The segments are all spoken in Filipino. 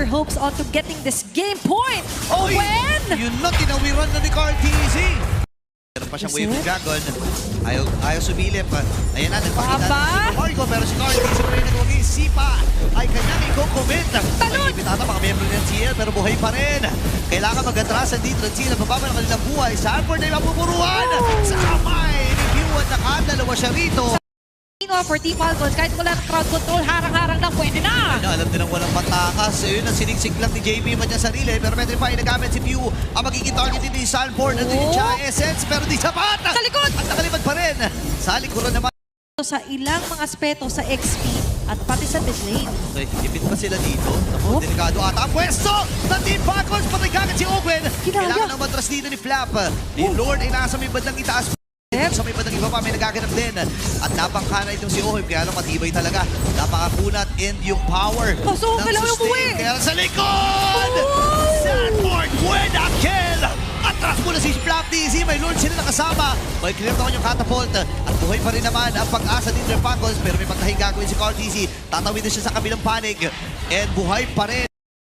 hopes onto getting this game point. Owen! Yun na, tinawiran na ni Cartesi. Meron pa siyang Is wave it? dragon. Ayaw sumilip. Ayan na, nagpakita Aba! na si Marco, pero si Cartesi pa rin nagwagi. Sipa ay kanyang i-comment. Talon! Ay imbitata, mga miyembro ng CL, pero buhay pa rin. Kailangan mag-atrasan dito ng CL. Mababa ng kanilang buhay. Sanford ay mapupuruan. Sa kamay ni Hugh at nakadalawa siya rito. For Team Falcons, kahit wala ng crowd control, harang-harang lang, pwede na. Alam din ang walang patakas. Ayun ang siniksik lang ni JB man niya sarili. Pero Petrify nagamit si Pew. Ang magiging target ni Sanford. At yung Cha Essence. Pero di sapat. Sa likod! At nakalipad pa rin. Sa likuran naman. Sa ilang mga aspeto sa XP at pati sa mid lane. Okay, ipit pa sila dito. Naku, delikado ata ang pwesto ng Team Falcons. Patay kagad si Owen. Kailangan ng matras dito ni Flap. Yung Lord ay nasa may bandang itaas. Sa may bandang iba pa may nagaganap din. At napangkana itong si Owen. Kaya lang matibay talaga. Napakakunat and yung power. So, ng kailangan sustain. umuwi. Kaya sa likod! Sanford with a kill! Atras muna si Flap TZ. May Lord sila nakasama. May clear naman yung catapult. At buhay pa rin naman ang pag-asa din ng Falcons. Pero may pagtahing gagawin si Carl TZ. Tatawid din siya sa kabilang panig. And buhay pa rin.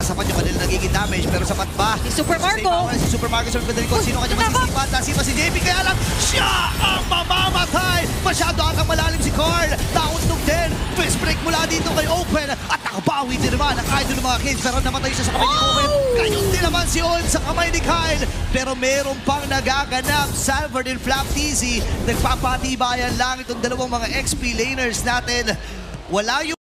Sapat yung kanila nagiging damage, pero sapat ba? Si Super Marco! Si Super Marco sa mga likod. Sino kanya masisipan? Nasipa si JP, kaya lang siya ang mamamatay! Masyado atang malalim si Carl. Nauntog din. Twist break mula dito kay Open. At nakabawi din naman ang idol ng mga kids. Pero namatay siya sa kamay ni Open. Gayon din naman si Owen sa kamay ni Kyle. Pero meron pang nagaganap. Sanford and Flap TZ. Nagpapatibayan lang itong dalawang mga XP laners natin. Wala yung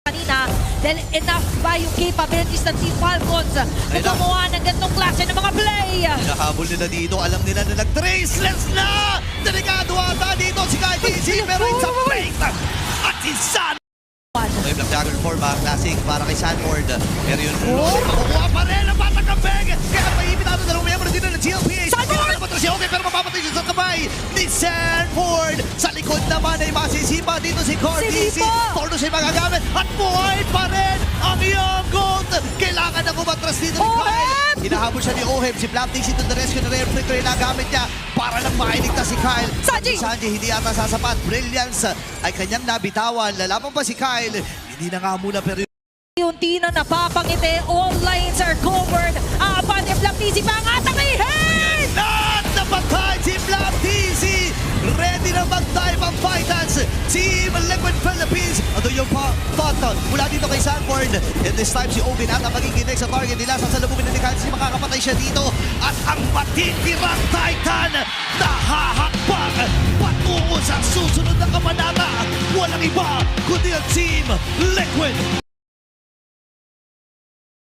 Kanina, then enough ba yung capabilities ng Team Falcons na gumawa ng ganitong klase ng mga play? Nahabol nila dito, alam nila na nag-traceless na! Delikado ata dito si Kyle TZ, pero it's a fake! At si San! Okay, Black Dagger 4 ba? Classic para kay Sanford. Pero yun, makukuha pa rin ang batang kampeng! Kaya maipit natin dalawang miyembro dito ng GLPA. Sanford! Okay, pero mapapatay siya sa kamay ni Sanford. Sa likod naman ay masisipa dito si Cortez. Torno siya magagamit at buhay pa rin ang iyong gold. Kailangan na kumatras dito ni Kyle. Hinahabol siya ni Oheb. Si Flaptix ito the rescue na reflector yung nagamit niya para lang mailigtas si Kyle. Sanji hindi ata sasapat. Brilliance ay kanyang nabitawan. Lalaban pa si Kyle. Hindi na nga muna pero Unti na napapangiti. All lines are covered. Apat ni Flap TZ pa ang atakihin! At napatay si Flap TZ! Ready na mag-dive ang Fighters! Team Liquid Philippines! Ito yung thought mula dito kay Sanford. And this time si Owen at ang magiging next sa target nila. Sasalubungin na ni Kyle. Makakapatay siya dito. At ang matitirang Titan nahahakbang patungo sa susunod na kabanata. Walang iba kundi ang Team Liquid